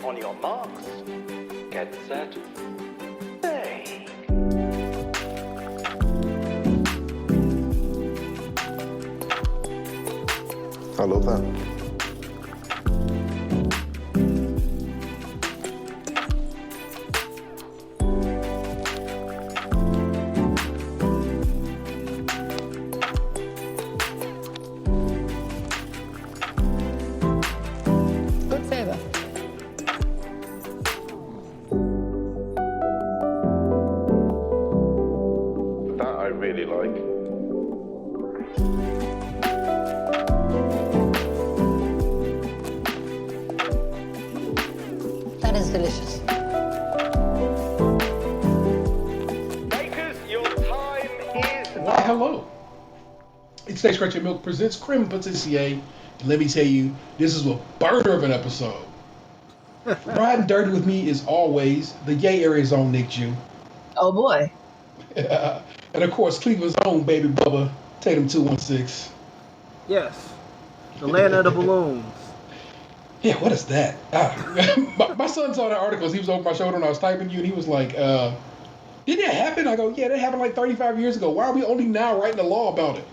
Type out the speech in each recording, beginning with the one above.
On your marks, get set, bake. I love that. Good flavor. That I really like. That is delicious. Bakers, your time is Why, hello. It's Stay Scratchy Milk presents Krème Patisserie. And let me tell you, this is a burner of an episode. Riding dirty with me is always the Yay Area's own Nick Jew. Oh boy. And of course, Cleveland's own baby Bubba, Tatum 216. Yes. The land of the balloons. Yeah, what is that? My son saw that article. He was over my shoulder and I was typing you, and he was like, did that happen? I go, yeah, that happened like 35 years ago. Why are we only now writing a law about it?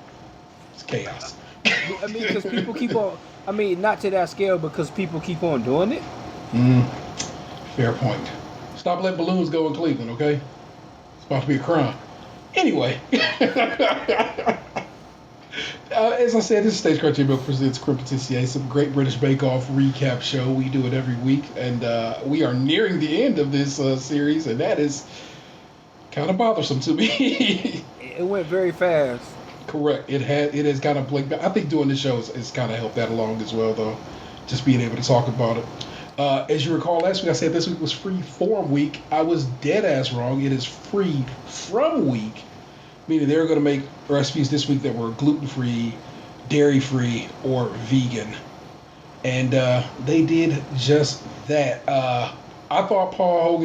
It's chaos. I mean, because people keep on, I mean, not to that scale, because people keep on doing it. Fair point. Stop letting balloons go in Cleveland, okay? It's about to be a crime. Anyway. As I said, this is Stage Scratchy Milk presents Krème Patisserie, some Great British Bake Off recap show. We do it every week, and we are nearing the end of this series, and that is kind of bothersome to me. It went very fast. Correct. It has kind of blinked. I think doing the show has kind of helped that along as well, though. Just being able to talk about it. As you recall, last week I said this week was free form week. I was dead ass wrong. It is free from week, meaning they're going to make recipes this week that were gluten-free, dairy-free, or vegan. And they did just that. I thought Paul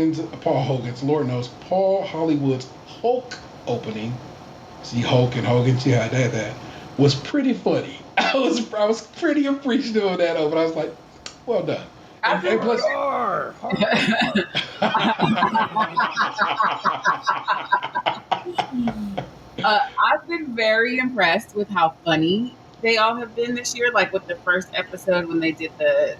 Hollywood's Hulk opening, see Hulk and Hogan, see how I did that, was pretty funny. I was pretty appreciative of that open. I was like, well done. And plus, I've been very impressed with how funny they all have been this year. Like with the first episode when they did the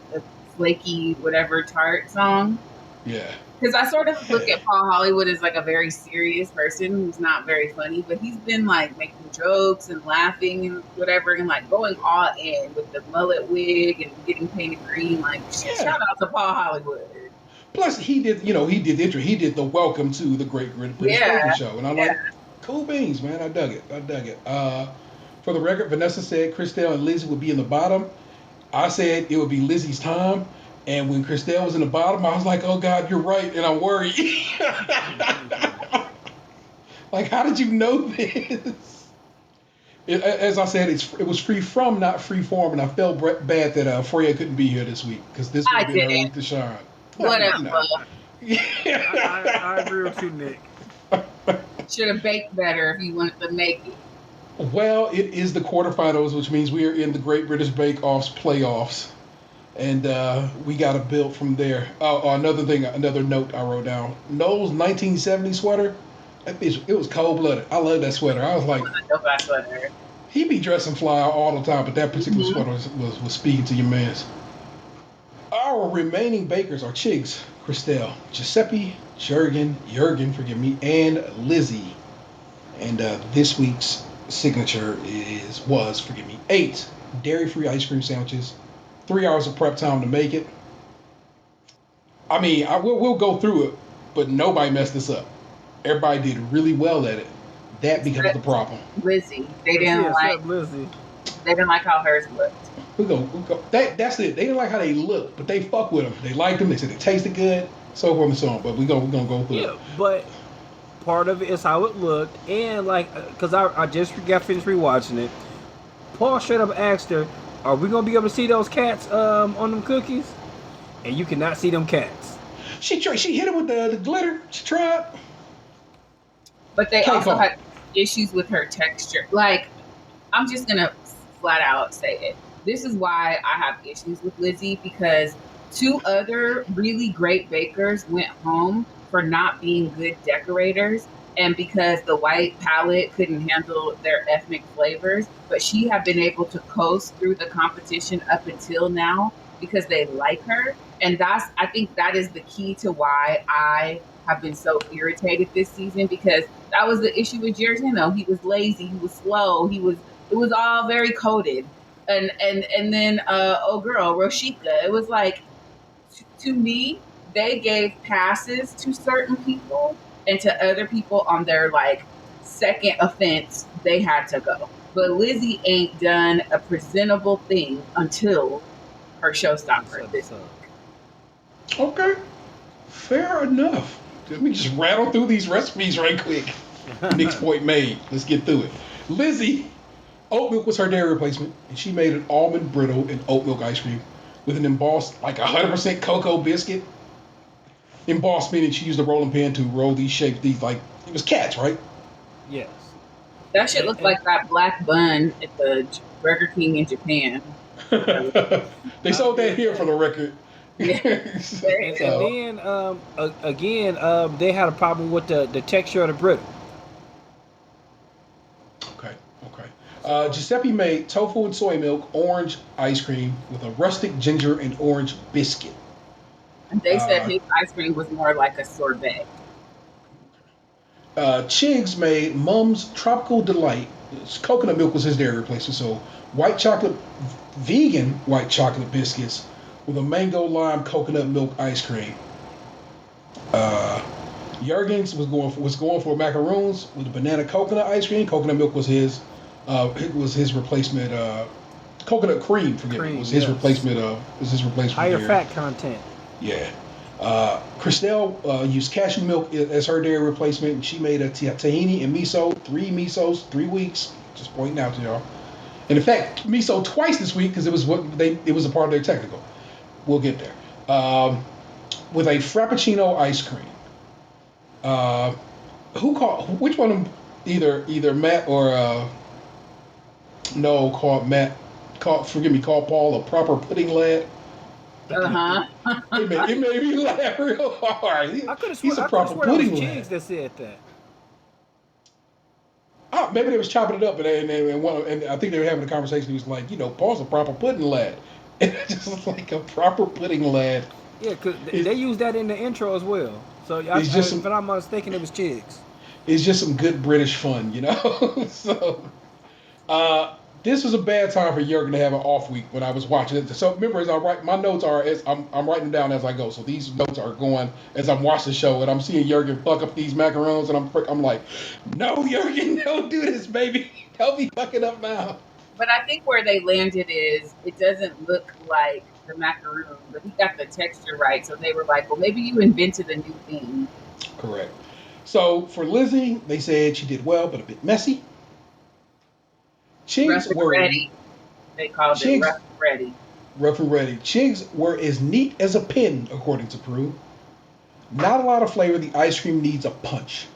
flaky whatever tart song. yeah. Because I sort of look at Paul Hollywood as like a very serious person who's not very funny, but he's been like making jokes and laughing and whatever, and like going all in with the mullet wig and getting painted green. Like, shout out to Paul Hollywood. Plus, he did the intro. He did the welcome to the Great British Baking Show, and I'm like, cool beans, man. I dug it. For the record, Vanessa said Christelle and Lizzie would be in the bottom. I said it would be Lizzie's time. And when Christelle was in the bottom, I was like, oh, God, you're right. And I'm worried. Like, how did you know this? As I said, it was free from, not free form. And I felt bad that Freya couldn't be here this week. Because this would have been her week to shine. Whatever. I agree with you, Nick. Should have baked better if you wanted to make it. Well, it is the quarterfinals, which means we are in the Great British Bake Off's playoffs. And we got to build from there. Another note I wrote down. Noel's 1970 sweater, it was cold-blooded. I love that sweater. I was like, he be dressing fly all the time, but that particular sweater was speaking to your mans. Our remaining bakers are Chigs, Christelle, Giuseppe, Jurgen, forgive me, and Lizzie. And this week's signature was 8 dairy-free ice cream sandwiches. 3 hours of prep time to make it. I mean, we'll go through it, but nobody messed this up. Everybody did really well at it. That becomes the problem. Lizzie, they didn't like how hers looked. We go. That's it. They didn't like how they looked, but they fuck with them. They liked them. They said they tasted good, so forth and so on. But we're gonna go through it. But part of it is how it looked, and like, because I just got finished rewatching it. Paul straight up asked her, are we going to be able to see those cats on them cookies? And you cannot see them cats. She hit it with the glitter. She tried. But they also had issues with her texture. Like, I'm just going to flat out say it. This is why I have issues with Lizzie, because 2 other really great bakers went home for not being good decorators and because the white palate couldn't handle their ethnic flavors. But she had been able to coast through the competition up until now because they like her. And I think that is the key to why I have been so irritated this season because that was the issue with Giorgino. He was lazy, he was slow, it was all very coded. And then oh girl, Roshika, it was like to me, they gave passes to certain people, and to other people on their like second offense, they had to go. But Lizzie ain't done a presentable thing until her showstopper this week. Okay, fair enough. Let me just rattle through these recipes right quick. Nick's point made. Let's get through it. Lizzie, oat milk was her dairy replacement, and she made an almond brittle and oat milk ice cream with an embossed, like 100% cocoa biscuit. Embossed meaning she used a rolling pin to roll these shapes. These like it was cats, right? Yes. That shit looked like that black bun at the Burger King in Japan. They sold that here for the record. Yeah. And then again, they had a problem with the texture of the brittle. Okay. Giuseppe made tofu and soy milk orange ice cream with a rustic ginger and orange biscuit. And they said his ice cream was more like a sorbet. Chiggs made Mum's Tropical Delight. Coconut milk was his dairy replacement, so vegan white chocolate biscuits with a mango lime coconut milk ice cream. Jurgens was going for macaroons with a banana coconut ice cream. Coconut milk was his. It was his replacement. Coconut cream, forgive me, was his replacement. Was his replacement. Higher fat content. Yeah. Christelle used cashew milk as her dairy replacement, and she made a tahini and miso, 3 misos, 3 weeks. Just pointing out to y'all. And in fact, miso twice this week because it was a part of their technical. We'll get there. With a frappuccino ice cream. Which one of them? Either Matt or no, called Matt. Called Paul a proper pudding lad. It made me laugh real hard. He's a proper pudding lad. That said that. Oh, maybe they was chopping it up, and I think they were having a conversation. He was like, Paul's a proper pudding lad. And it just was like a proper pudding lad. Yeah, because they used that in the intro as well. So if I'm not mistaken, it was Chiggs. It's just some good British fun, So, this was a bad time for Jurgen to have an off week when I was watching it. So remember, as I write, my notes are I'm writing them down as I go. So these notes are going as I'm watching the show, and I'm seeing Jurgen fuck up these macarons, and I'm like, no, Jurgen, don't do this, baby. Don't be fucking up now. But I think where they landed is it doesn't look like the macaroon, but he got the texture right. So they were like, well, maybe you invented a new thing. Correct. So for Lizzie, they said she did well, but a bit messy. Rough and ready. They called it rough and ready. Rough and ready. Chigs were as neat as a pin, according to Prue. Not a lot of flavor. The ice cream needs a punch.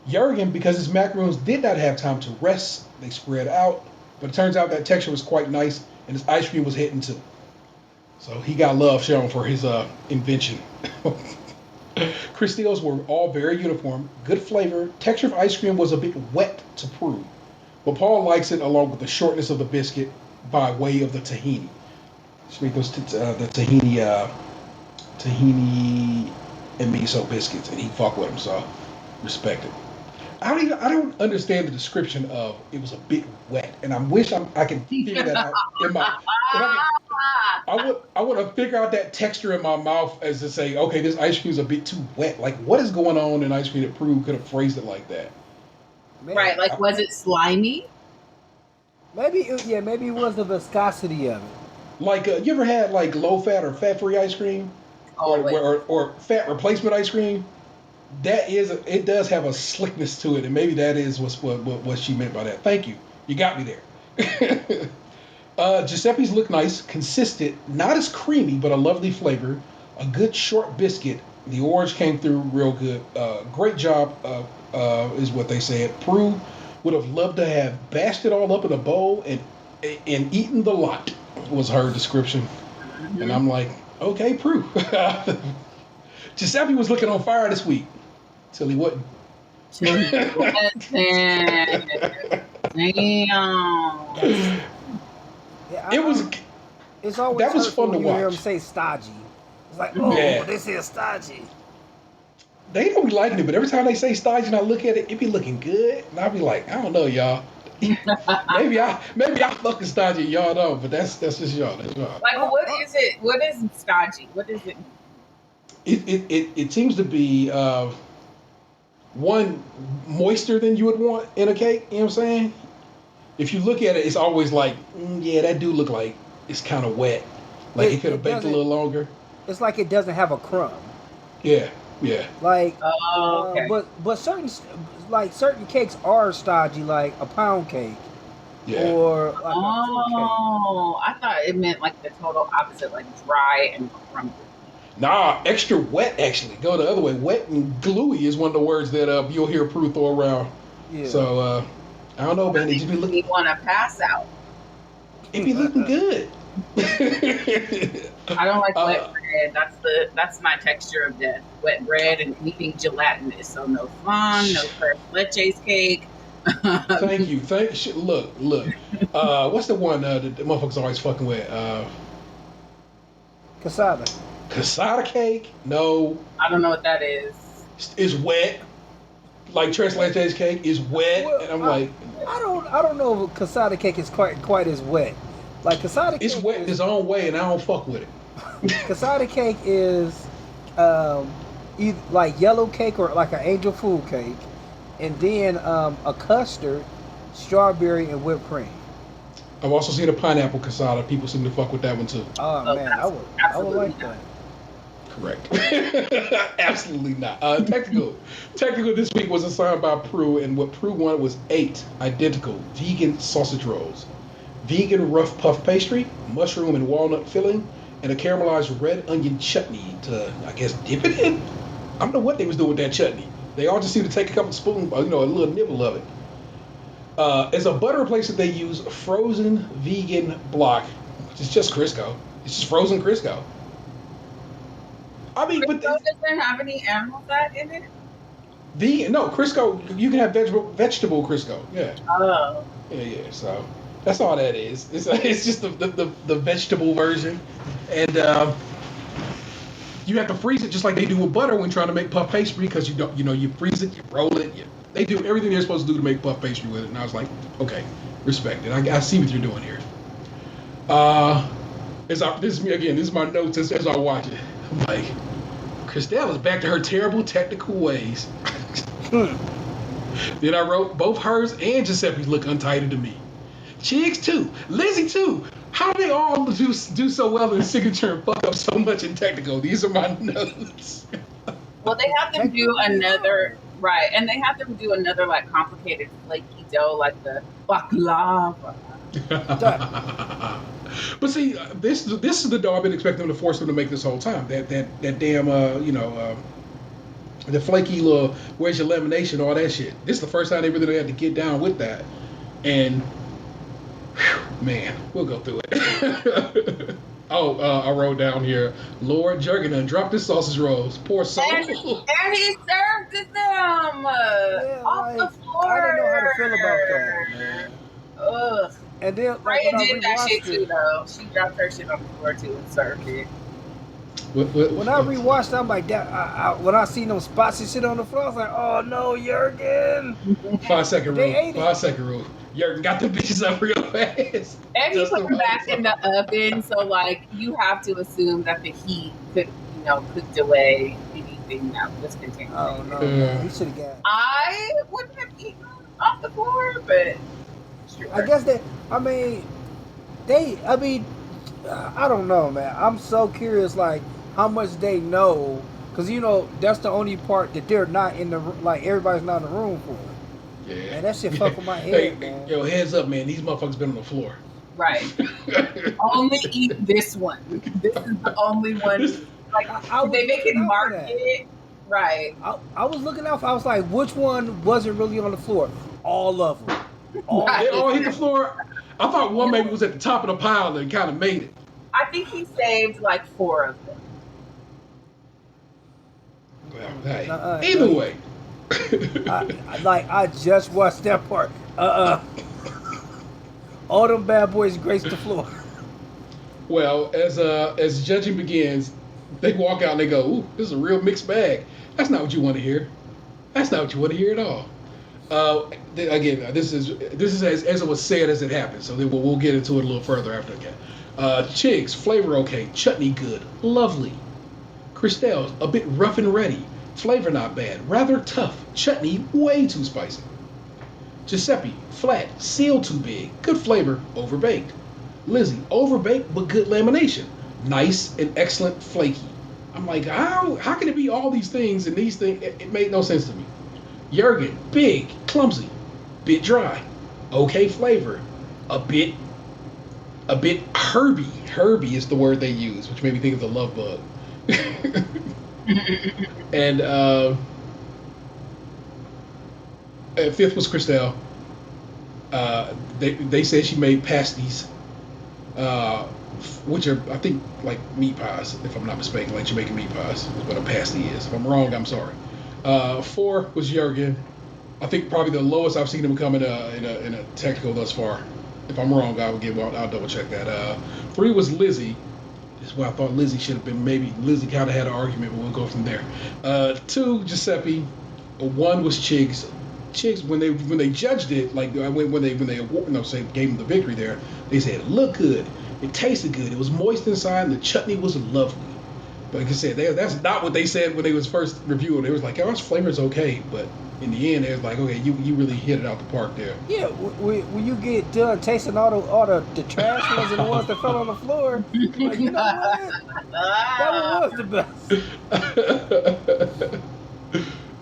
Jurgen, because his macaroons did not have time to rest, they spread out. But it turns out that texture was quite nice, and his ice cream was hitting too. So he got love shown for his invention. Christille's were all very uniform, good flavor. Texture of ice cream was a bit wet to Prue. But Paul likes it along with the shortness of the biscuit by way of the tahini. She made those the tahini and miso biscuits, and he fuck with them, so respect it. I don't understand the description of it was a bit wet, and I wish I could figure that out in my. I want to figure out that texture in my mouth as to say, okay, this ice cream is a bit too wet. Like, what is going on in ice cream that Prue could have phrased it like that? Man, right, like was it slimy? Maybe it was the viscosity of it. Like you ever had like low fat or fat free ice cream, or fat replacement ice cream? It does have a slickness to it, and maybe that is what she meant by that. Thank you, you got me there. Giuseppe's look nice, consistent, not as creamy, but a lovely flavor. A good short biscuit. The orange came through real good. Great job. Is what they said. Prue would have loved to have bashed it all up in a bowl and eaten the lot, was her description. And I'm like, okay, Prue. Giuseppe was looking on fire this week. Till he wasn't. Damn. Yeah, It was. It's always That was hurtful fun to when you hear watch. them say stodgy. It's like, oh, Yeah. this is stodgy. They don't be liking it, but every time they say stodgy and I look at it, it be looking good. And I be like, I don't know, y'all. maybe I fucking stodgy, y'all know, but that's just y'all. That's y'all. Like, what is it? What is stodgy? What is it? It seems to be one moister than you would want in a cake. You know what I'm saying? If you look at it, it's always like, yeah, that do look like it's kind of wet. Like it could have baked a little longer. It's like it doesn't have a crumb. Yeah, yeah. Like, Okay. but certain cakes are stodgy, like a pound cake Yeah. or like a fruit cake. Oh, I thought it meant like the total opposite, like dry and crumbly. Nah, extra wet actually. Go the other way. Wet and gluey is one of the words that you'll hear Prue throw around. Yeah. So I don't know, man. It just be You looking. want to pass out. It be looking good. I don't like wet bread. That's my texture of death. Wet bread and anything gelatinous. So no flan, no fresh leches cake. Thank you. Look. What's the one that the motherfuckers always fucking with? Casada. Casada cake? No, I don't know what that is. it's wet. Like tres leches cake is wet, Well, and I'm like, I don't know if casada cake is quite as wet. Like casada cake it's wet in its own way, and I don't fuck with it. casada cake is either like yellow cake or like an angel food cake, and then a custard, strawberry, and whipped cream. I've also seen a pineapple casada. People seem to fuck with that one too. Oh man, I would absolutely like that. Correct. Absolutely not. Technical this week was assigned by Prue, and what Prue wanted was 8 identical vegan sausage rolls, vegan rough puff pastry, mushroom and walnut filling, and a caramelized red onion chutney to, I guess, dip it in. I don't know what they was doing with that chutney. They all just seem to take a couple spoons, a little nibble of it. As a butter replacement, they use frozen vegan block, which is just Crisco. It's just frozen Crisco. I mean, but Crisco doesn't have any animal fat in it. vegan, no, Crisco, you can have vegetable Crisco. Yeah. Oh. Yeah. So that's all that is. It's just the vegetable version, and you have to freeze it just like they do with butter when trying to make puff pastry, because you freeze it, you roll it, they do everything they're supposed to do to make puff pastry with it. And I was like, okay, respect it. I see what you're doing here. This is me again. This is my notes as I watch it. I'm like, Christelle is back to her terrible technical ways. Then I wrote both hers and Giuseppe's look untidy to me. Chiggs too, Lizzie too. How do they all do so well in signature and fuck up so much in technical? These are my notes. Well, they have them do another right, and they have them do another like complicated flaky dough, like the baklava. But see, this is the dough I've been expecting them to force them to make this whole time. That damn the flaky little where's your lamination, all that shit. This is the first time they really had to get down with that, and whew, man, we'll go through it. I wrote down here, Lord Jurgen done dropped his sausage rolls. Poor soul. And he served them off the floor. I didn't know how to feel about that, man. Ugh. And then Raya when I did that shit rewatched too, it, though. She dropped her shit on the floor too and served it. when I rewatched, I'm like that. When I seen them spots and shit on the floor, I was like, "Oh no, Jurgen!" 5 second They rule. ate it. 5 second rule. Jurgen got the bitches up real fast. And he Just put them the back in the oven, so like you have to assume that the heat could delay anything that was contained. Oh no, Yeah. man. He should have got. I wouldn't have eaten off the floor, but sure. I guess that. I don't know, man. I'm so curious, like how much they know, because that's the only part that they're not in the like everybody's not in the room for. Yeah. Man, that shit fuck with my head, Hey, man. yo, heads up, man. These motherfuckers been on the floor. Right. Only eat this one. This is the only one. Like I they make it looking out for mark that. it. Right. I was looking out for. I was like, which one wasn't really on the floor? All of them. All Right. They all hit the floor. I thought one maybe was at the top of the pile and kind of made it. I think he saved like 4 of them. Well, hey, Nuh-uh, either no, way. I just watched that part. All them bad boys grace the floor. Well, as judging begins, they walk out and they go, "Ooh, this is a real mixed bag." That's not what you want to hear. That's not what you want to hear at all. Again, this is as it was said as it happened. So then we'll get into it a little further after that. Chigs, flavor okay, chutney good, lovely. Christelle's a bit rough and ready, flavor not bad, rather tough, chutney way too spicy. Giuseppe, flat, seal too big, good flavor, overbaked. Lizzie, overbaked but good lamination, nice and excellent flaky. I'm like, how can it be all these things and these things? It made no sense to me. Jurgen, big, clumsy, bit dry, okay flavor, a bit herby. Herby is the word they use, which made me think of the love bug. And fifth was Christelle. They said she made pasties, which are I think like meat pies, if I'm not mistaken, like Jamaican meat pies is what a pasty is. If I'm wrong, I'm sorry. 4 was Jurgen. I think probably the lowest I've seen him come in a technical thus far. If I'm wrong, I'll double check that. 3 was Lizzie. This is why I thought Lizzie should have been. Maybe Lizzie kind of had an argument, but we'll go from there. 2 Giuseppe. 1 was Chigs. Chigs when they judged it, like when they gave him the victory there, they said it looked good, it tasted good, it was moist inside, and the chutney was lovely. But like I said, that's not what they said when they was first reviewing. They was like, "Oh, this flavor's okay," but in the end, they was like, "Okay, you really hit it out the park there." Yeah, when you get done tasting all the trash ones and the ones that fell on the floor, like, you know what? That one was the best.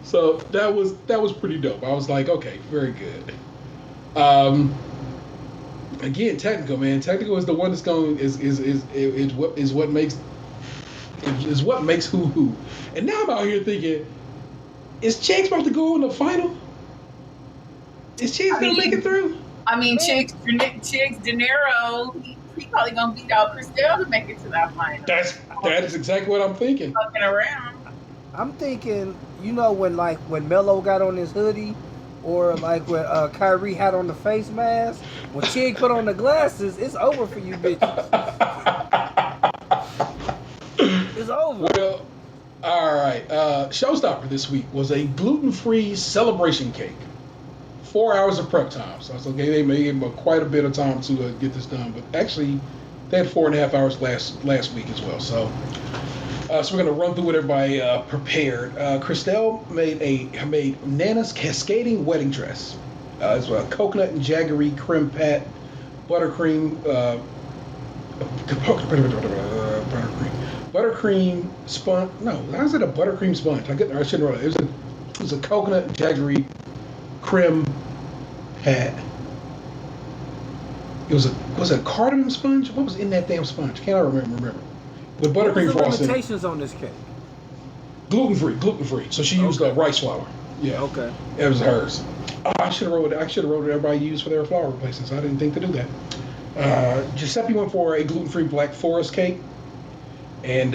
So that was pretty dope. I was like, okay, very good. Again, technical, man. Technical is the one that's going is what makes who. And now I'm out here thinking, is Chiggs about to go in the final? Is Chiggs gonna make it through? I mean, Chiggs De Niro, he probably gonna beat out Christelle to make it to that final. That is exactly what I'm thinking. Fucking around. I'm thinking, when Melo got on his hoodie, or like when Kyrie had on the face mask, when Chig put on the glasses, it's over for you bitches. It's over. Well, all right. Showstopper this week was a gluten-free celebration cake. 4 hours of prep time. So it's okay. They gave him quite a bit of time to get this done, but actually, they had 4.5 hours last week as well. So we're gonna run through what everybody prepared. Christelle made Nana's cascading wedding dress. It's a coconut and jaggery creme pat, buttercream sponge. No, how's it a buttercream sponge? I shouldn't write it. It was a coconut and jaggery creme pat. Was it a cardamom sponge? What was in that damn sponge? Can't I remember? With buttercream frosting. What was the limitations on this cake? Gluten free. So she used rice flour. Yeah. Okay. It was hers. I should have wrote what everybody used for their flour replacements. I didn't think to do that. Giuseppe went for a gluten-free Black Forest cake, and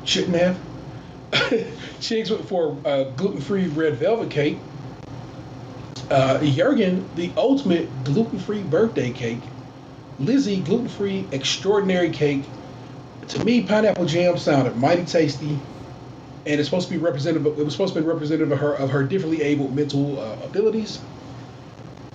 shouldn't have. Chiggs went for a gluten-free Red Velvet cake. Jurgen, the ultimate gluten-free birthday cake. Lizzie, gluten-free extraordinary cake. To me, pineapple jam sounded mighty tasty, and it's supposed to be representative. It was supposed to be representative of her differently abled mental abilities.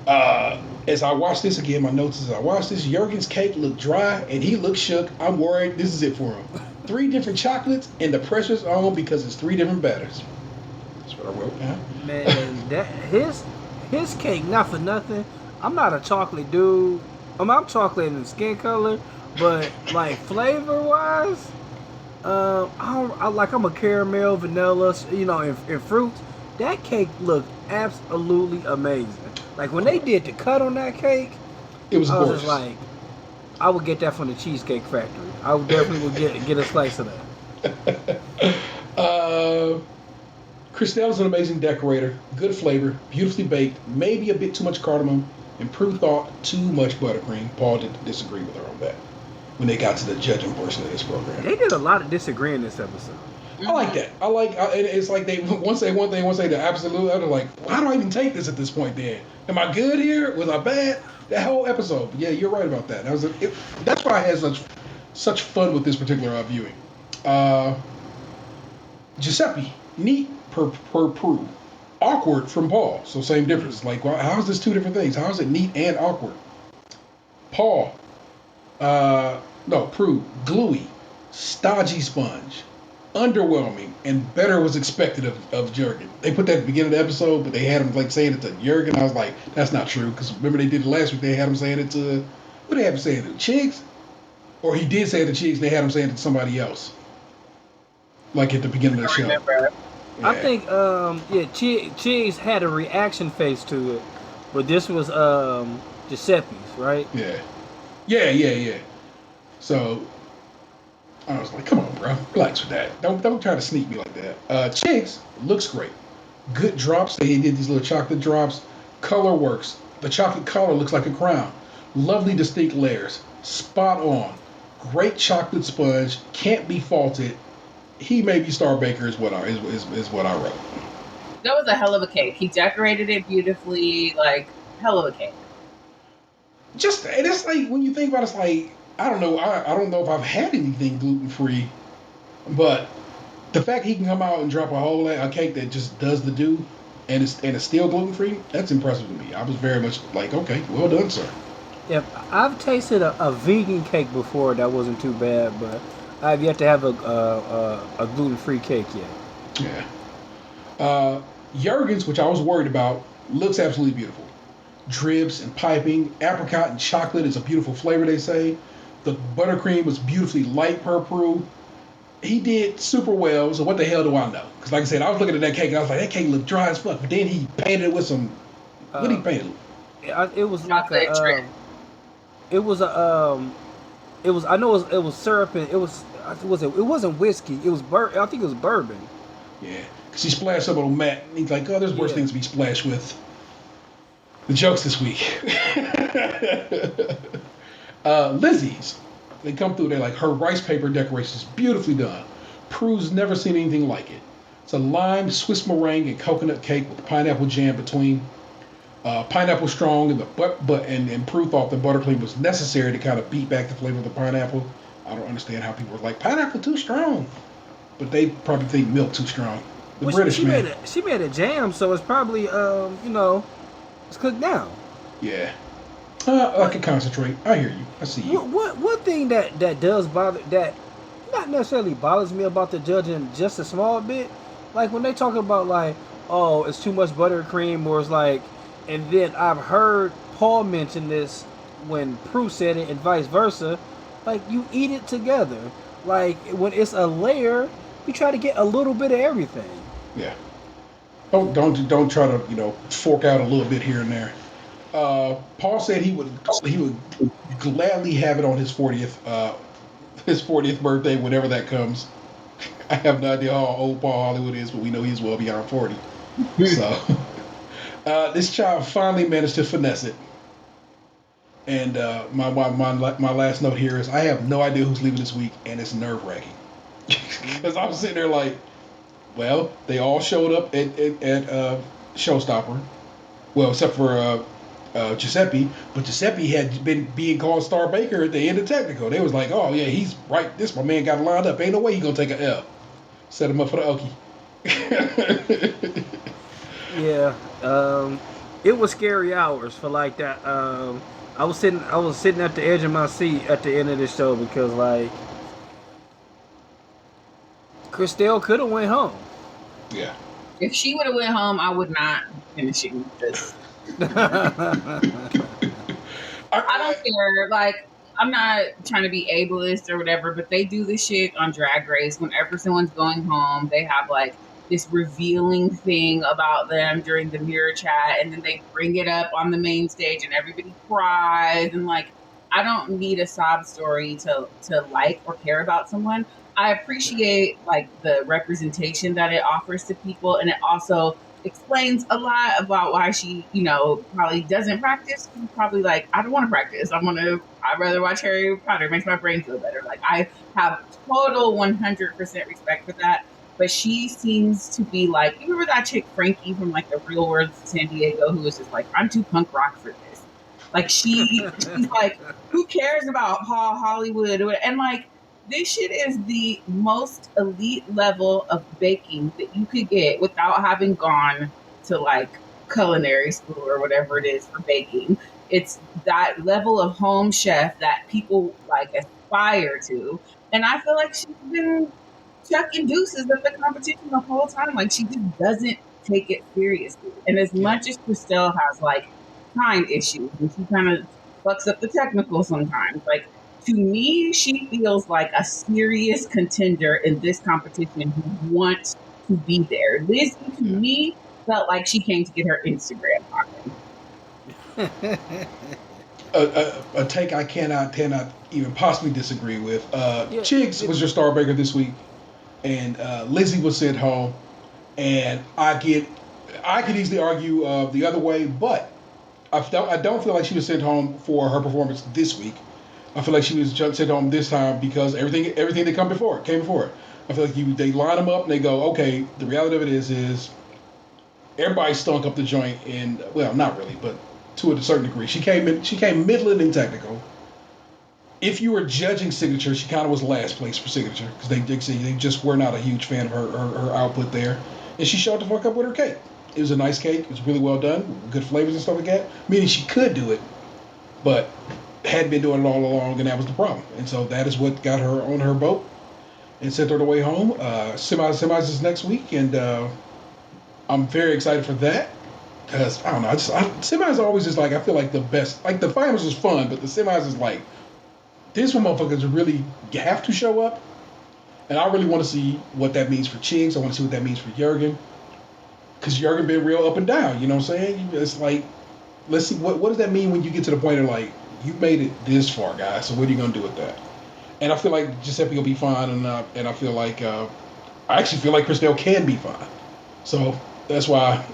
As I watched this again, my notes as I watched this, Jurgen's cake looked dry, and he looked shook. I'm worried this is it for him. 3 different chocolates, and the pressure's on because it's 3 different batters. That's what I wrote down. Man, that his cake, not for nothing. I'm not a chocolate dude. I'm chocolate in skin color. But like flavor wise, I'm a caramel, vanilla, and fruits. That cake looked absolutely amazing. Like when they did the cut on that cake, it was gorgeous. Just like, I would get that from the Cheesecake Factory. I would definitely get a slice of that. Christelle's an amazing decorator, good flavor, beautifully baked, maybe a bit too much cardamom, and Prue thought too much buttercream. Paul didn't disagree with her on that. when they got to the judging portion of this program. They did a lot of disagreeing this episode. I like that. And it's like they once say one thing, once say the absolute other. Like, well, how do I even take this at this point? Then, am I good here? Was I bad? That whole episode. But yeah, you're right about that. That's why I had such fun with this particular viewing. Giuseppe, neat per Prue, awkward from Paul. So same difference. Like, how is this two different things? How is it neat and awkward? Paul, Prue, gluey, stodgy sponge, underwhelming, and better was expected of Jurgen. They put that at the beginning of the episode, but they had him like saying it to Jurgen. I was like, that's not true, because remember they did it last week. They had him saying it to, what they have him saying it to, Chiggs? Or he did say it to Chiggs, and they had him saying it to somebody else. Like at the beginning of the show. Remember. Yeah. I think, Chiggs had a reaction face to it, but this was Giuseppe's, right? Yeah. So I was like, come on, bro, relax with that. Don't try to sneak me like that. Chiggs looks great. Good drops. They did these little chocolate drops. Color works. The chocolate color looks like a crown. Lovely distinct layers. Spot on. Great chocolate sponge. Can't be faulted. He may be Star Baker is what I wrote. That was a hell of a cake. He decorated it beautifully, like hell of a cake. And it's like when you think about it, it's like I don't know. I don't know if I've had anything gluten free, but the fact he can come out and drop a cake that just does the do, and it's still gluten free, that's impressive to me. I was very much like, okay, well done, sir. Yeah, I've tasted a vegan cake before that wasn't too bad, but I've yet to have a gluten free cake yet. Yeah. Jurgen's, which I was worried about, looks absolutely beautiful. Dribs and piping, apricot and chocolate is a beautiful flavor, they say. The buttercream was beautifully light per Prue. He did super well, so what the hell do I know? Because like I said, I was looking at that cake and I was like, that cake looked dry as fuck. But then he painted it with some, what did he paint it? It was like it was I know it was syrup and it wasn't whiskey. It was I think it was bourbon. Yeah, because he splashed some on Matt. And he's like, oh, there's worse things to be splashed with. The jokes this week. Lizzie's. They come through, they're like, her rice paper decoration is beautifully done. Prue's never seen anything like it. It's a lime, Swiss meringue, and coconut cake with pineapple jam between. Pineapple strong, and and Prue thought the buttercream was necessary to kind of beat back the flavor of the pineapple. I don't understand how people are like, pineapple too strong. But they probably think milk too strong. British man. She made a jam, so it's probably, it's cooked down. Yeah. I can concentrate. I hear you. I see you. One thing that does bother, that not necessarily bothers me about the judging just a small bit, like when they talk about like, oh, it's too much buttercream, or it's like, and then I've heard Paul mention this when Prue said it and vice versa, like you eat it together. Like when it's a layer, you try to get a little bit of everything. Yeah. Don't try to, fork out a little bit here and there. Paul said he would gladly have it on his 40th birthday, whenever that comes. I have no idea how old Paul Hollywood is, but we know he's well beyond 40. So this child finally managed to finesse it. And my last note here is I have no idea who's leaving this week, and it's nerve-wracking. Because I'm sitting there like, well, they all showed up at Showstopper. Well, except for Giuseppe, but Giuseppe had been being called Star Baker at the end of technical. They was like, oh yeah, he's right. This my man got lined up. Ain't no way he gonna take an L. Set him up for the Okie. Yeah, it was scary hours for like that. I was sitting at the edge of my seat at the end of the show because like Christelle could have went home. Yeah. If she would have went home, I would not finishing this. I don't care. Like, I'm not trying to be ableist or whatever, but they do this shit on Drag Race. Whenever someone's going home, they have like this revealing thing about them during the mirror chat, and then they bring it up on the main stage, and everybody cries. And like, I don't need a sob story to like or care about someone. I appreciate like the representation that it offers to people, and it also explains a lot about why she, probably doesn't practice. Probably like, I don't want to practice. I I'd rather watch Harry Potter. It makes my brain feel better. Like, I have total 100% respect for that. But she seems to be like, you remember that chick Frankie from like the Real World San Diego, who was just like, I'm too punk rock for this. Like, she's like, who cares about Paul Hollywood? And like, this shit is the most elite level of baking that you could get without having gone to like culinary school or whatever it is for baking. It's that level of home chef that people like aspire to. And I feel like she's been chucking deuces at the competition the whole time. Like, she just doesn't take it seriously. And as much as Christelle has like time issues and she kind of fucks up the technical sometimes, like, to me, she feels like a serious contender in this competition who wants to be there. Lizzie, to me, felt like she came to get her Instagram popping. A take I cannot even possibly disagree with. Chiggs was your star baker this week, and Lizzie was sent home. And I could easily argue the other way, but I don't feel like she was sent home for her performance this week. I feel like she was sent home this time because everything that came before it. I feel like they line them up and they go, okay. The reality of it is everybody stunk up the joint, and well, not really, but to a certain degree. She came middling in technical. If you were judging signature, she kind of was last place for signature because they just were not a huge fan of her output there, and she showed the fuck up with her cake. It was a nice cake. It was really well done, good flavors and stuff like that. Meaning she could do it, but hadn't been doing it all along, and that was the problem. And so that is what got her on her boat and sent her the way home. Semis is next week, and I'm very excited for that because I don't know. Semis are always just like, I feel like the best. Like, the finals is fun, but the semis is like, this one motherfuckers really have to show up, and I really want to see what that means for Chiggs. I want to see what that means for Jurgen, because Jurgen been real up and down. You know what I'm saying? It's like, let's see what does that mean when you get to the point of like, you made it this far, guys. So what are you gonna do with that? And I feel like Giuseppe will be fine, and I feel like I actually feel like Christelle can be fine. So that's why.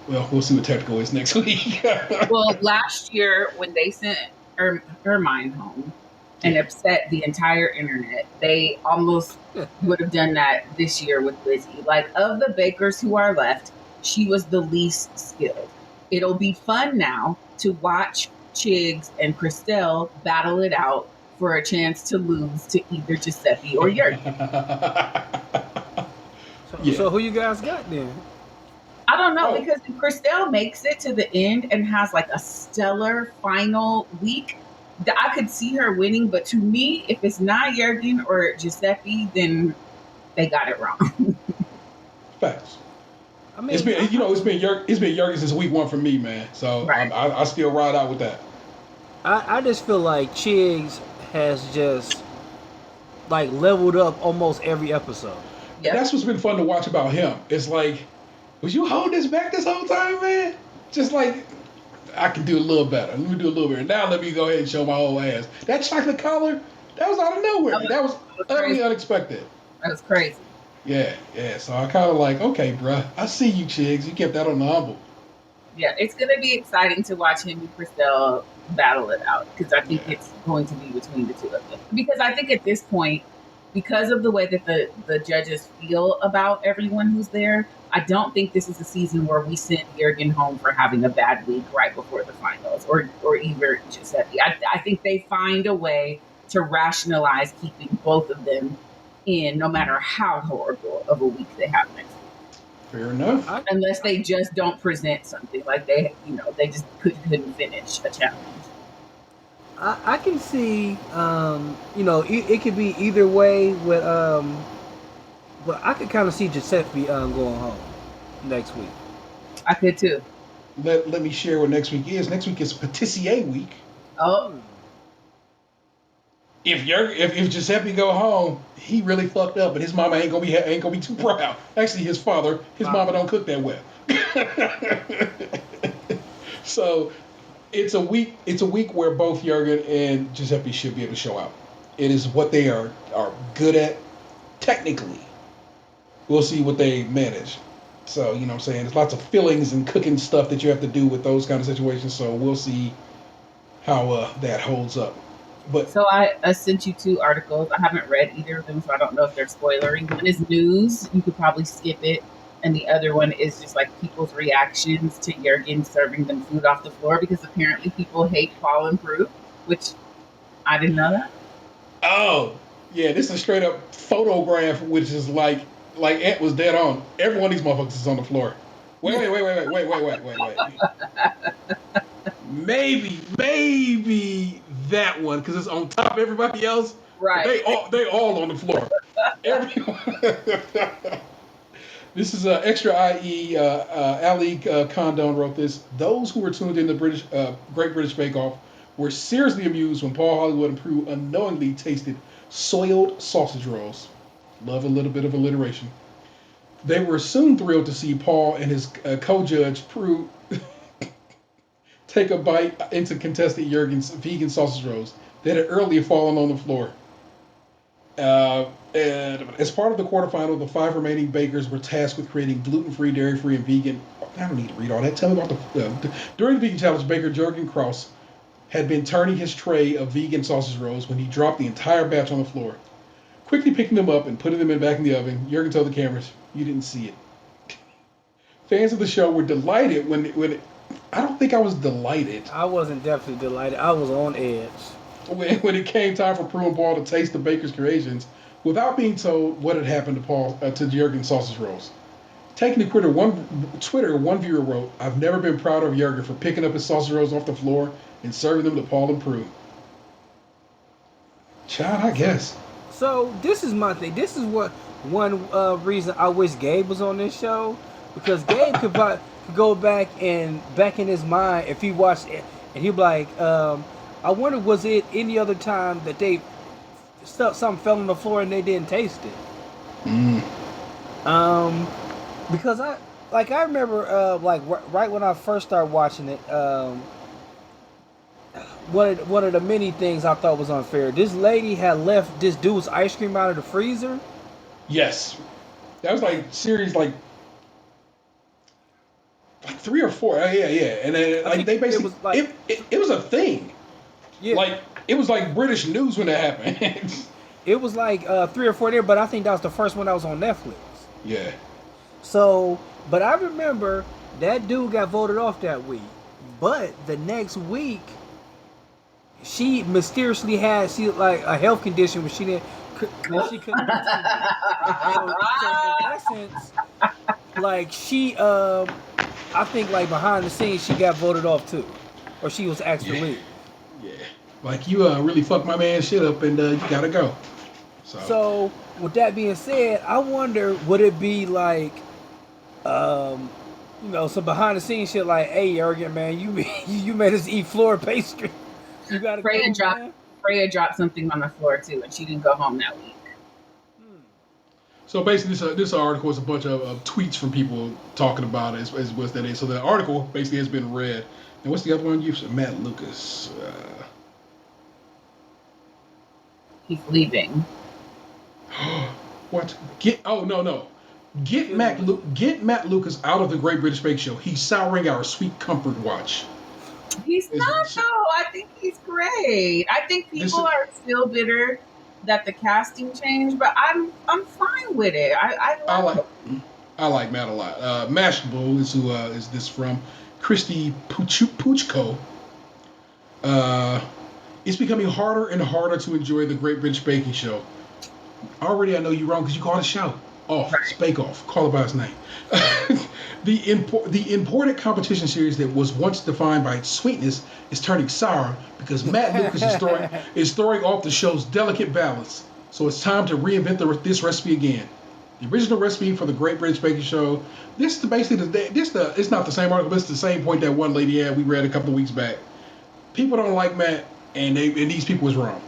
Well, we'll see what technical is next week. Well, last year when they sent Hermione home and upset the entire internet, they almost would have done that this year with Lizzie. Like, of the bakers who are left, she was the least skilled. It'll be fun now to watch Chiggs and Christelle battle it out for a chance to lose to either Giuseppe or Jurgen. So who you guys got then? I don't know, because if Christelle makes it to the end and has like a stellar final week, I could see her winning. But to me, if it's not Jurgen or Giuseppe, then they got it wrong. Facts. I mean, it's been Jurgen since week one for me, man. So right. I still ride out with that. I just feel like Chiggs has just like leveled up almost every episode. Yep. That's what's been fun to watch about him. It's like, was you holding this back this whole time, man? Just like, I can do a little better. Let me do a little better. Now let me go ahead and show my whole ass. That chocolate collar, that was out of nowhere. That was utterly unexpected. That was crazy. Yeah. So I kind of like, okay, bruh, I see you, Chiggs. You kept that on the humble. Yeah, it's going to be exciting to watch him and Christelle battle it out, because I think it's going to be between the two of them. Because I think at this point, because of the way that the judges feel about everyone who's there, I don't think this is a season where we send Jurgen home for having a bad week right before the finals, or either Giuseppe. I think they find a way to rationalize keeping both of them in, no matter how horrible of a week they have next week. Fair enough. Unless they just don't present something, like they just couldn't finish a challenge. I can see, it could be either way. With, but I could kind of see Giuseppe going home next week. I could too. Let me share what next week is. Next week is Patisserie week. Oh. If Giuseppe go home, he really fucked up, and his mama ain't gonna be too proud. Actually, his mama don't cook that well. So it's a week where both Jurgen and Giuseppe should be able to show out. It is what they are good at technically. We'll see what they manage. So, you know what I'm saying? There's lots of fillings and cooking stuff that you have to do with those kind of situations. So we'll see how that holds up. But So I sent you 2 articles. I haven't read either of them, so I don't know if they're spoilery. One is news. You could probably skip it. And the other one is just like people's reactions to Jurgen serving them food off the floor because apparently people hate Paul and Prue, which I didn't know that. oh yeah, this is a straight up photograph, which is like Ant was dead on. Every one of these motherfuckers is on the floor. Wait. Maybe that one because it's on top of everybody else. But Right. they all on the floor. Everyone. This is extra. IE Ali Condon wrote this. Those who were tuned in to Great British Bake Off were seriously amused when Paul Hollywood and Prue unknowingly tasted soiled sausage rolls. Love a little bit of alliteration. They were soon thrilled to see Paul and his co-judge Prue take a bite into contestant Jurgen's vegan sausage rolls that had earlier fallen on the floor. And as part of the quarterfinal, the 5 remaining bakers were tasked with creating gluten-free, dairy-free, and vegan. I don't need to read all that. Tell me about during the vegan challenge, baker Jurgen Kraus had been turning his tray of vegan sausage rolls when he dropped the entire batch on the floor. Quickly picking them up and putting them back in the oven, Jurgen told the cameras, "You didn't see it." Fans of the show were delighted when I don't think I was delighted. I wasn't definitely delighted. I was on edge. When it came time for Prue and Paul to taste the baker's creations, without being told what had happened to Jurgen's sausage rolls. Taking to Twitter, one viewer wrote, "I've never been prouder of Jurgen for picking up his sausage rolls off the floor and serving them to Paul and Prue." Child, I guess. So this is my thing. This is what one reason I wish Gabe was on this show, because Gabe could go back in his mind if he watched it, and he'd be like, I wonder was it any other time that something fell on the floor and they didn't taste it. Because I remember right when I first started watching it, one of the many things I thought was unfair. This lady had left this dude's ice cream out of the freezer. Yes, that was like series like 3 or 4. Yeah, and then they basically it was a thing. Yeah, like it was like British news when that happened. It was like 3 or 4 there, but I think that was the first one that was on Netflix. Yeah. So, but I remember that dude got voted off that week. But the next week, she mysteriously had a health condition where she couldn't continue. So in essence, I think behind the scenes she got voted off too, or she was asked to leave. Yeah. Like you really fucked my man shit up and you gotta go. So with that being said, I wonder would it be some behind the scenes shit like, "Hey Jurgen, man, you made us eat floor pastry. You gotta go." Freya dropped something on the floor too, and she didn't go home that week. So basically, this article is a bunch of tweets from people talking about it. As what's that is. So the article basically has been read. And what's the other one you said? Matt Lucas. He's leaving. What? No. Get Matt Lucas out of the Great British Bake Show. He's souring our sweet comfort watch. He's not though. I think he's great. I think people are still bitter that the casting changed, but I'm fine with it. I like Matt a lot. Mashable is who is this from? Christy Puchko. It's becoming harder and harder to enjoy the Great British Baking Show. Already, I know you're wrong because you called the show off. Right. It's Bake Off. Call it by its name. The important competition series that was once defined by its sweetness is turning sour because Matt Lucas is throwing off the show's delicate balance. So it's time to reinvent this recipe again. The original recipe for the Great British Baking Show. It's not the same article, but it's the same point that one lady had we read a couple of weeks back. People don't like Matt, and these people was wrong.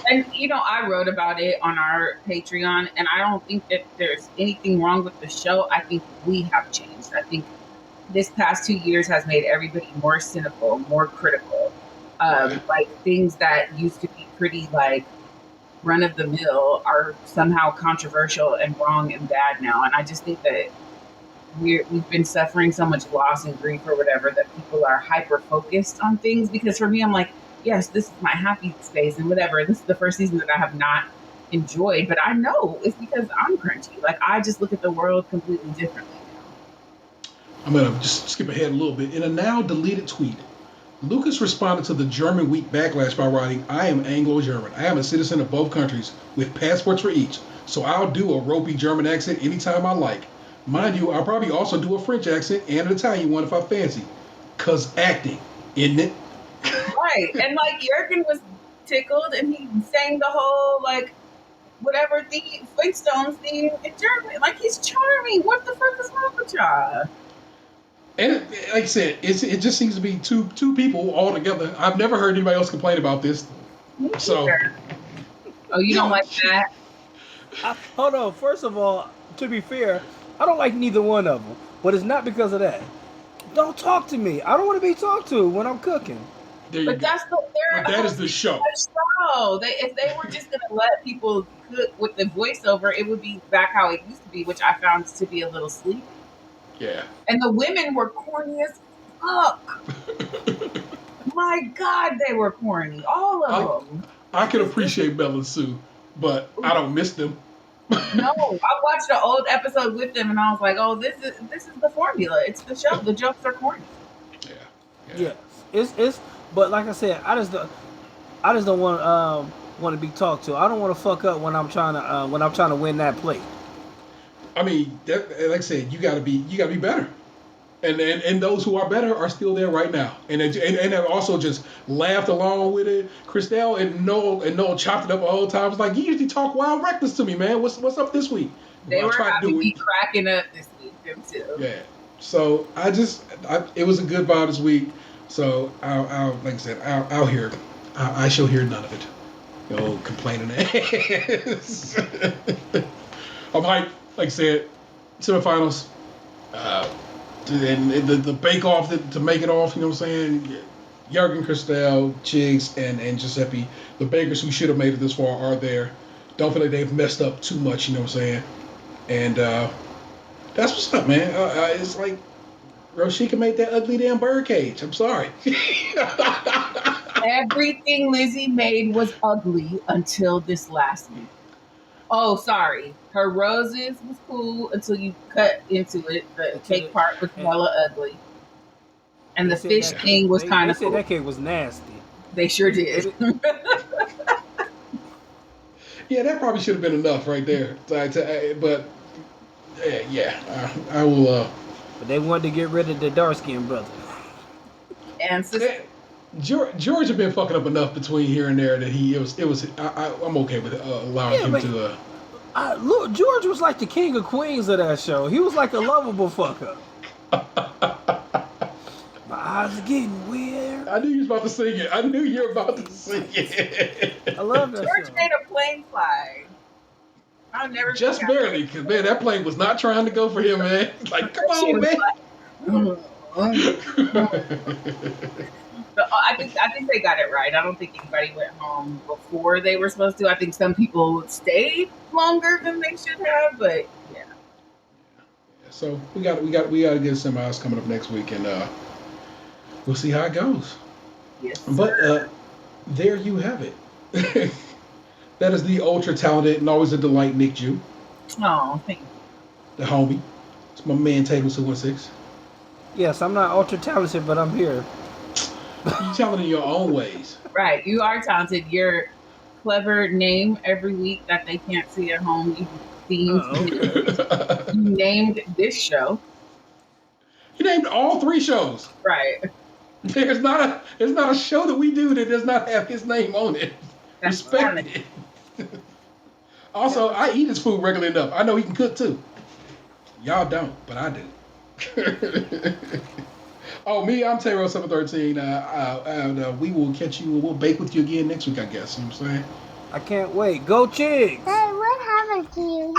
And I wrote about it on our Patreon, and I don't think that there's anything wrong with the show. I think we have changed. I think this past 2 years has made everybody more cynical, more critical. Like things that used to be pretty run of the mill are somehow controversial and wrong and bad now. And I just think that we've been suffering so much loss and grief or whatever that people are hyper focused on things. Because for me, I'm like, yes, this is my happy space and whatever. This is the first season that I have not enjoyed, but I know it's because I'm crunchy. Like I just look at the world completely differently now. I'm gonna just skip ahead a little bit. In a now deleted tweet, Lucas responded to the German week backlash by writing, "I am Anglo-German. I am a citizen of both countries with passports for each, so I'll do a ropey German accent anytime I like. Mind you, I'll probably also do a French accent and an Italian one if I fancy. 'Cause acting, isn't it?" Right. And like Jurgen was tickled and he sang the whole like whatever theme, Flintstones theme in German. Like he's charming. What the fuck is wrong with y'all? And like I said, it just seems to be two people all together. I've never heard anybody else complain about this. So, oh, you don't like that? Hold on. First of all, to be fair, I don't like neither one of them, but it's not because of that. Don't talk to me. I don't want to be talked to when I'm cooking. there you But go. That is the show. If they were just gonna let people cook with the voiceover, it would be back how it used to be, which I found to be a little sleepy. Yeah. And the women were corny as fuck. My God, they were corny. All of them. I can appreciate Belle and Sue, but I don't miss them. No, I watched an old episode with them, and I was like, "Oh, this is the formula. It's the show. The jokes are corny." Yeah. It's. But like I said, I just don't want to be talked to. I don't want to fuck up when I'm trying to win that plate. I mean, like I said, you gotta be better, and those who are better are still there right now, and have also just laughed along with it. Christelle and Noel chopped it up the whole time. It's like, you usually talk wild reckless to me, man. What's up this week? They were happy to be cracking up this week, them too. Yeah. So it was a good vibe this week. So I'll like I said, I shall hear none of it. Yo, complaining ass. I'm hyped. Like I said, semifinals, and the bake off to make it off. You know what I'm saying? Jurgen, Christelle, Chiggs, and Giuseppe, the bakers who should have made it this far, are there. Don't feel like they've messed up too much. You know what I'm saying? And that's what's up, man. It's like Roshika made that ugly damn bird cage. I'm sorry. Everything Lizzie made was ugly until this last week. Oh, sorry. Her roses was cool until you cut into it. The cake part was hella ugly. And the fish thing was kind of cool. They said that cake was nasty. They sure did. Yeah, that probably should have been enough right there. But I will. But they wanted to get rid of the dark skinned brother. And sister. George had been fucking up enough between here and there that I'm okay with allowing him to. Look, George was like the king of queens of that show. He was like a lovable fucker. My eyes are getting weird. I knew you was about to sing it. I knew you were about to sing it. I love that George show. made a plane fly. I'll never just barely, because man, that plane was not trying to go for him, man. Like, come on, man. I think they got it right. I don't think anybody went home before they were supposed to. I think some people stayed longer than they should have, but yeah. So we got to get semis coming up next week, and we'll see how it goes. Yes. But there you have it. That is the ultra talented and always a delight, Nick Jew. Oh, thank you. The homie. It's my man Tatum 216. Yes, I'm not ultra talented, but I'm here. You're talented in your own ways. Right, you are talented. Your clever name every week that they can't see at home. You named this show. You named all 3 shows. Right. There's not a show that we do that does not have his name on it. That's Respect it. Also, I eat his food regularly enough. I know he can cook too. Y'all don't, but I do. Oh, me, I'm Taro 713. And we will catch you. We'll bake with you again next week, I guess. You know what I'm saying? I can't wait. Go Chicks! Hey, what happened to you?